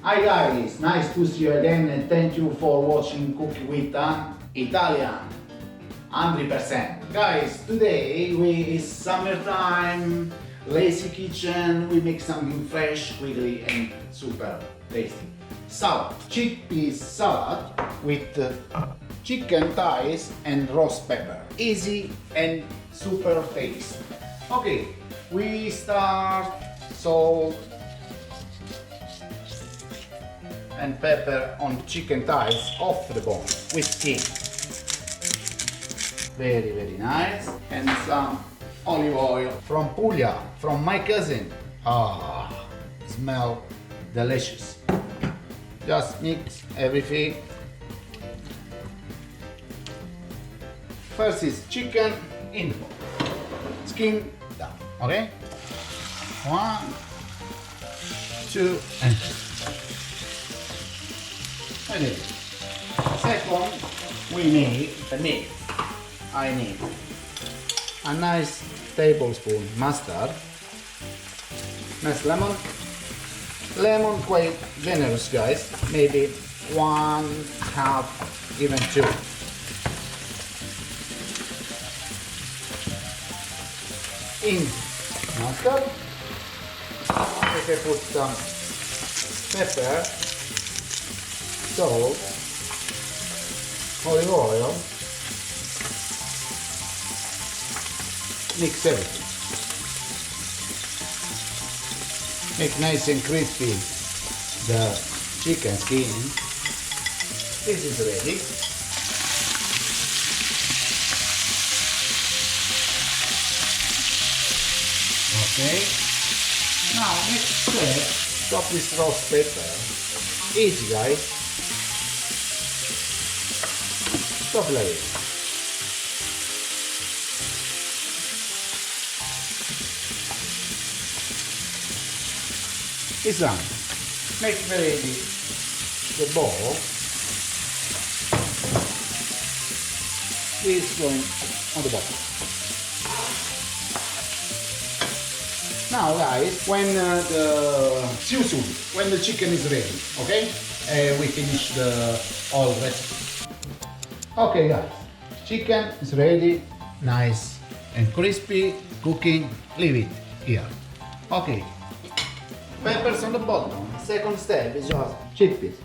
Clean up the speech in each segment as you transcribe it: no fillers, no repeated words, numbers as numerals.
Hi guys, nice to see you again and thank you for watching Cook with Italian 100%. Guys, today is summertime, lazy kitchen, we make something fresh, quickly and super tasty. Salad, chickpea salad with chicken thighs and roast pepper. Easy and super tasty. Okay, we start salt and pepper on chicken thighs off the bone with skin. Very, very nice. And some olive oil from Puglia, from my cousin. Ah, smell delicious. Just mix everything. First is chicken in the bowl. Skin down, okay? 1, 2, and 3. Anyway, second, we need the meat. I need a nice tablespoon mustard, nice lemon, quite generous guys, maybe 1/2, even 2. In mustard, we can put some pepper, salt, olive oil, mix everything. Make nice and crispy the chicken skin. This is ready. Okay. Now next step, chop this roast pepper. Easy guys. Chop like this. It's done. Make ready the bowl. This going on the bottom. Now guys, when when the chicken is ready, okay? We finish the all recipe. Okay guys, chicken is ready, nice and crispy, cooking, leave it here. Okay. Peppers on the bottom. Second step is just chickpeas.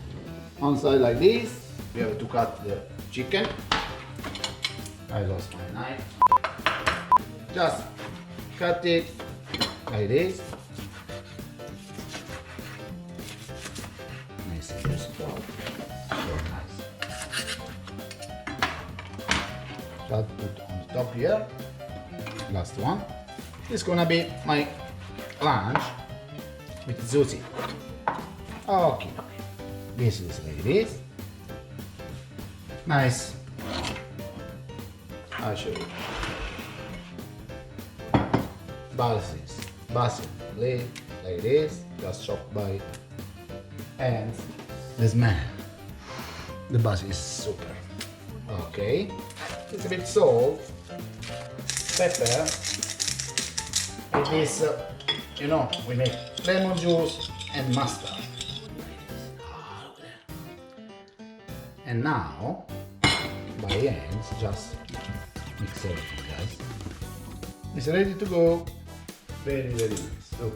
One side like this. We have to cut the chicken. I lost my knife. Just cut it like this. Nice and beautiful. Very nice. Just put on the top here. Last one. This is gonna be my lunch with zucchini. Okay, this is like this. Nice. I'll show you. Basil leaf like this, just chopped by hands. The smell. The basil is super. Okay, it's a bit salt, pepper. It is. You know, we make lemon juice and mustard. And now, by hands, just mix everything, guys. It's ready to go. Very, very nice. So,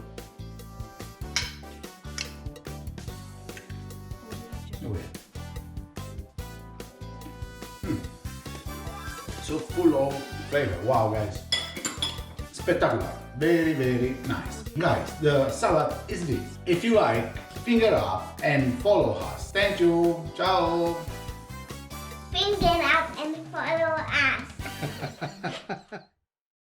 so full of flavor. Wow, guys. Spectacular. Very, very nice. Guys, the salad is this. If you like, finger up and follow us. Thank you. Ciao. Finger up and follow us.